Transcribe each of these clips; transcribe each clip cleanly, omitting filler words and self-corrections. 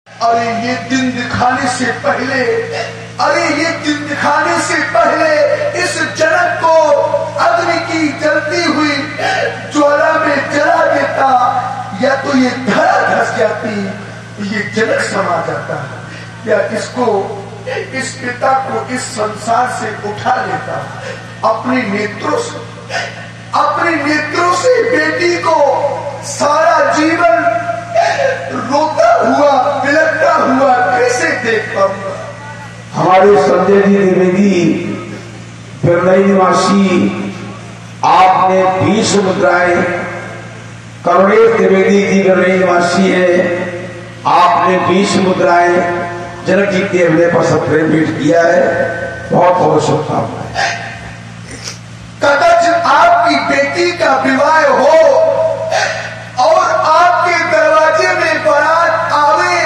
अरे ये दिन दिखाने से पहले, अरे ये दिन दिखाने से पहले इस जनक को अग्नि की जलती हुई ज्वाला में जला देता, या तो ये धरा धस जाती, ये जनक समा जाता, या इसको, इस पिता को इस संसार से उठा लेता। अपने नेत्रों से बेटी को सारा जीवन रोता हुआ, बिलखता हुआ कैसे देख पाऊंगा। हमारे संजय जी द्विवेदी बिरलई निवासी, आपने 20 मुद्राएं, करुणेश द्विवेदी जी बिरलई निवासी है, आपने 20 मुद्राएं जनक जी के हृदय पर सप्रेम भेंट किया है। बहुत बहुत शुभकामनाएं। कदाच आपकी बेटी का विवाह हो और आपके दरवाजे में बारात आवे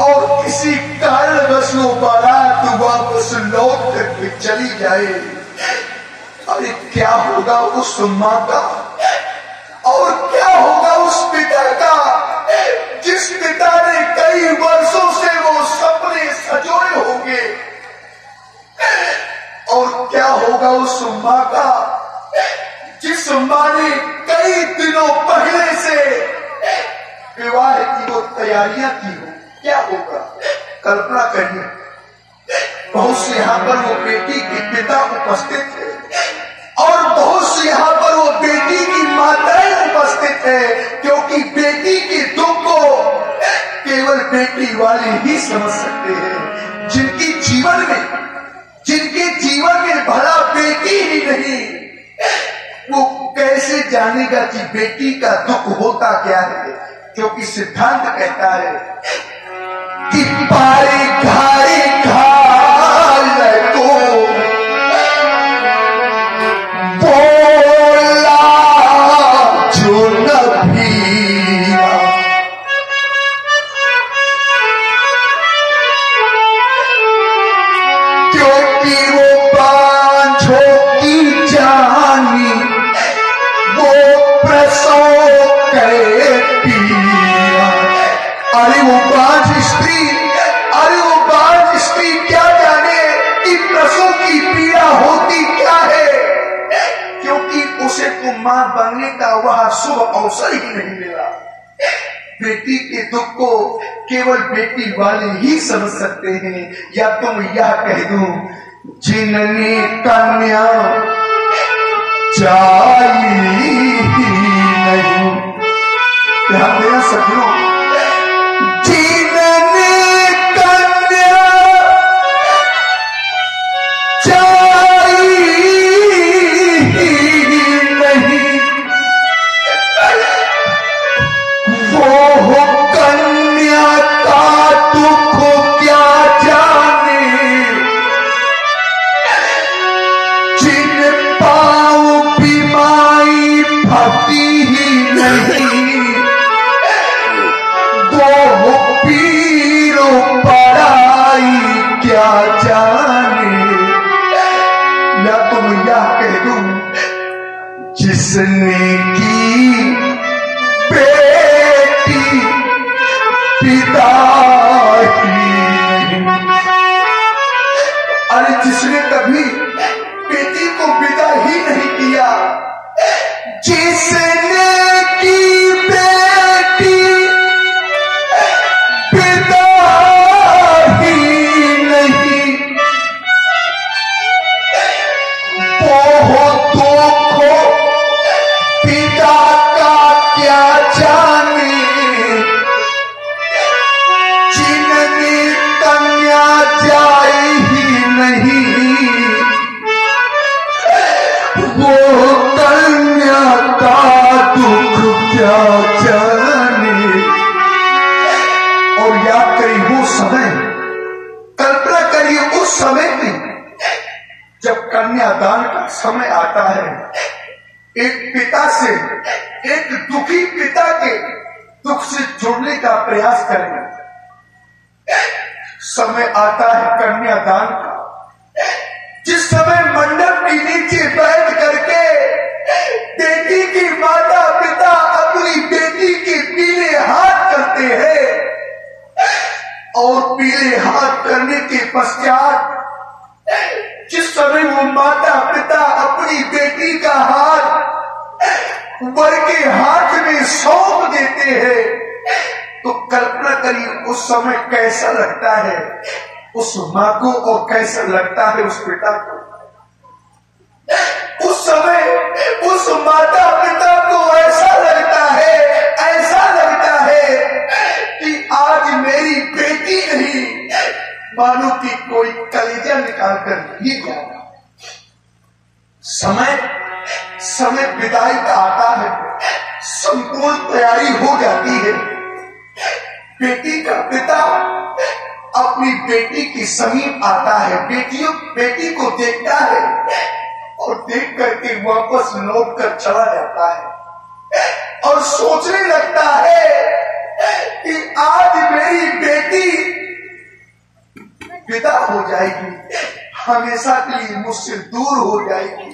और किसी कारणवश वो बारात वापस लौट करके चली जाए, अरे क्या होगा उस माँ का और क्या होगा उस पिता का, जिस पिता ने कई वर्षों से वो सपने सजोए होंगे, और क्या होगा उस माँ का जिस माँ ने कई दिनों पहले से विवाह की वो तैयारियां की हो। क्या होगा, कल्पना करिए। बहुत से यहाँ पर वो बेटी के पिता उपस्थित है और बहुत से यहाँ पर वो बेटी की माताएं उपस्थित है, क्योंकि बेटी के दुख को केवल बेटी वाले ही समझ सकते हैं। जिनके जीवन में भला बेटी ही नहीं, वो कैसे जानेगा कि बेटी का दुख होता क्या है। क्योंकि सिद्धांत कहता है कि पारे घारे घाल को बोला जो न भीरा, क्योंकि वो बांझों की जानी वो प्रसव करे पिया। अरे वो बांझ स्त्री क्या जाने कि प्रसव की पीड़ा होती क्या है, क्योंकि उसे तो मां बनने का वह शुभ अवसर ही नहीं मिला। बेटी के दुख को केवल बेटी वाले ही समझ सकते हैं। या तुम यह कह दो, जिनने कन्या चाहिए नहीं, ध्यान देना सखियों, जिनने कन्या चाहिए नहीं, वो कन्या का दुख क्या जाने, जिन पाँव बीमाई भक्ति ही नहीं, वो पीरो पढ़ाई क्या जाने। या तुम यह कह दूं, जिसने की बेटी पिता ही नहीं, अरे जिसने कभी बेटी को पिता ही नहीं किया, जिसने की बेटी पिता ही नहीं, वो दुख पिता का क्या जाने, जिनने कन्या जाए ही नहीं, वो कन्या का दुख क्या जाने। और याद करिए वो समय, कल्पना करिए उस समय में जब कन्यादान का समय आता है, एक पिता से, एक दुखी पिता के दुख से जुड़ने का प्रयास करें। समय आता है कन्यादान का, जिस समय मंडप के नीचे बैठ करके बेटी की माता पिता अपनी बेटी के पीले हाथ करते हैं, और पीले हाथ करने के पश्चात जिस समय वो माता पिता अपनी बेटी का हाथ वर के हाथ में सौंप देते हैं, तो कल्पना करिए उस समय कैसा लगता है उस माँ को और कैसा लगता है उस पिता को। उस समय उस माता पिता को ऐसा लगता है कि आज मेरी बेटी नहीं, मानो कि कोई कलेजा निकाल कर ही जाएगा। समय विदाई का आता है, संपूर्ण तैयारी हो जाती है। बेटी का पिता अपनी बेटी के समीप आता है, बेटी को देखता है और देख करके वापस लौट कर चला जाता है और सोचने लगता है कि आज मेरी बेटी विदा हो जाएगी, हमेशा के लिए मुझसे दूर हो जाएगी।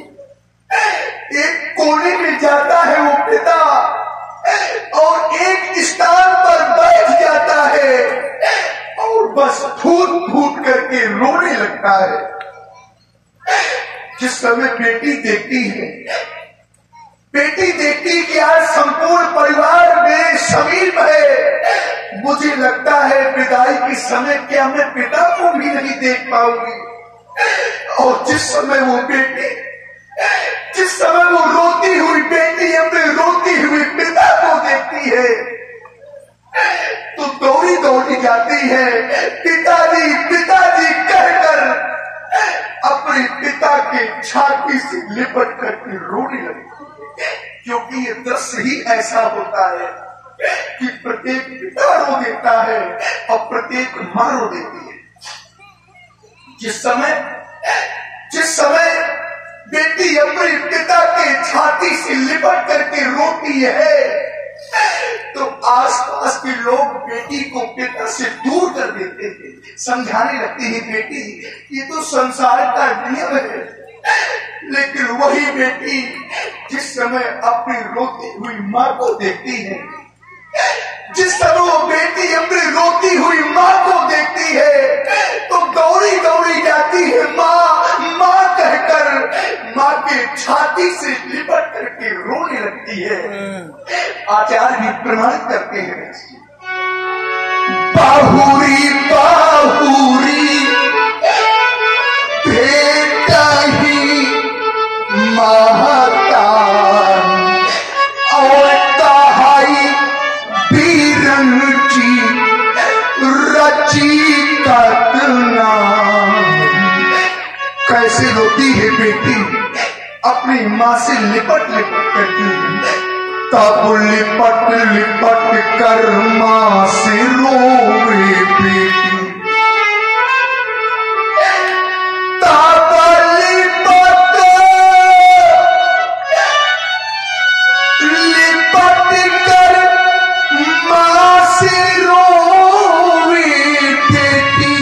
एक कोने में जाता है वो पिता और एक स्थान पर बैठ जाता है और बस फूट फूट करके रोने लगता है। जिस समय बेटी देखती कि आज संपूर्ण परिवार मेरे समीप है, मुझे लगता है विदाई के समय क्या मैं पिता को भी नहीं देख पाऊंगी। और जिस समय वो रोती हुई बेटी अपने रोती हुई पिता को देखती है तो दौड़ी जाती है, पिताजी कहकर अपने पिता के छाती से लिपट करके रोने लगती है। क्योंकि ये दृश्य ही ऐसा होता है कि प्रत्येक पिता रो देता है और प्रत्येक मां रो देती है। जिस समय बेटी अपने पिता के छाती से लिपट करके रोती है तो आसपास के लोग बेटी को पिता से दूर कर देते हैं, समझाने लगते हैं बेटी ये तो संसार का नियम है। लेकिन वही बेटी जिस समय अपनी रोती हुई माँ को देखती है, जिस समय वो बेटी अपनी रोती हुई माँ को देखती है तो दौड़ी जाती है माँ कहकर माँ के छाती से लिपट करके रोने लगती है। आचार्य भी प्रमाणित करते हैं, बाहुरी बेटा ही महता और कहाई बीरन की रची कतना। कैसे रोती है बेटी अपनी माँ से लिपट करती है, तब लिपट कर माँ से रोए बेटी, तब लिपट कर माँ से रोए बेटी,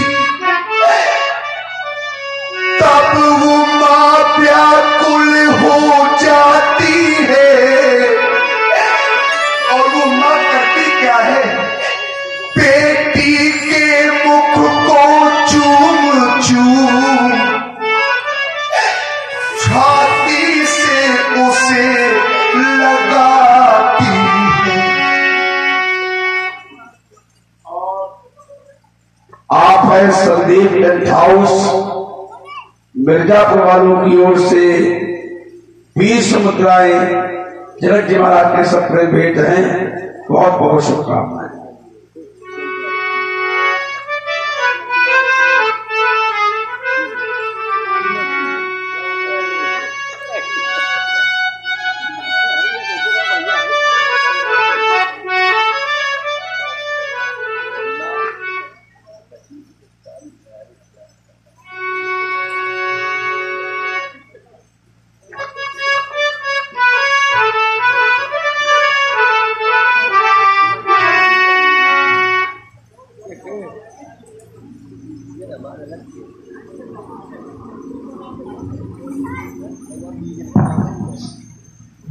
तब वो माँ व्याकुल हो जाती है। और वो माँ करती क्या है, बेटी के मुख को चूम छाती से उसे लगाती है। आप है संदीप टेंट हाउस मिर्जापुर वालों की ओर से 20 मुद्राएं जनक जी महाराज के सप्रे भेंट हैं। बहुत बहुत शुभकामनाएं।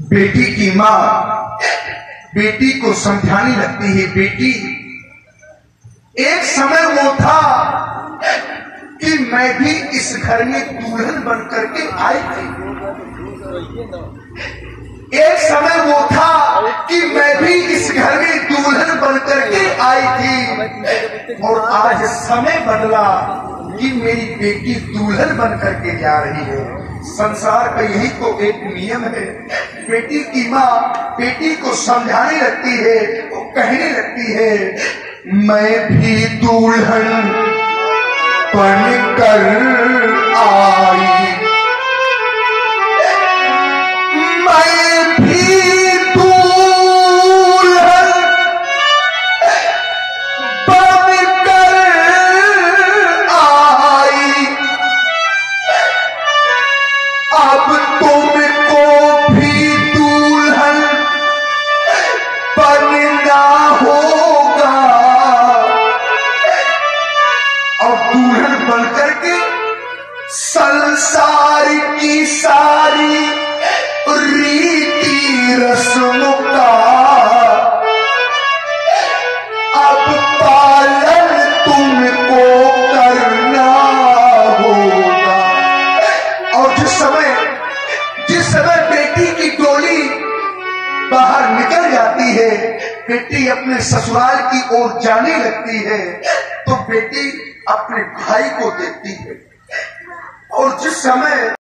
बेटी की माँ बेटी को समझाने लगती है, बेटी एक समय वो था कि मैं भी इस घर में दुल्हन बन करके आई थी। एक समय वो था कि मैं भी इस घर में दुल्हन बन करके आई थी, और आज समय बदला कि मेरी बेटी दुल्हन बन करके जा रही है। संसार का यही तो एक नियम है। बेटी की माँ बेटी को समझाने लगती है, वो कहने लगती है, मैं भी दुल्हन बन कर आई, मैं भी दुल्हन बन कर आई, अब तुमको भी दुल्हन बनना होगा। और दुल्हन बन करके संसार की सारी रीति रस्मों का अब पालन तुमको करना होगा। और जिस समय बेटी की डोली बाहर निकल जाती है, बेटी अपने ससुराल की ओर जाने लगती है, तो बेटी अपने भाई को देखती है। और जिस समय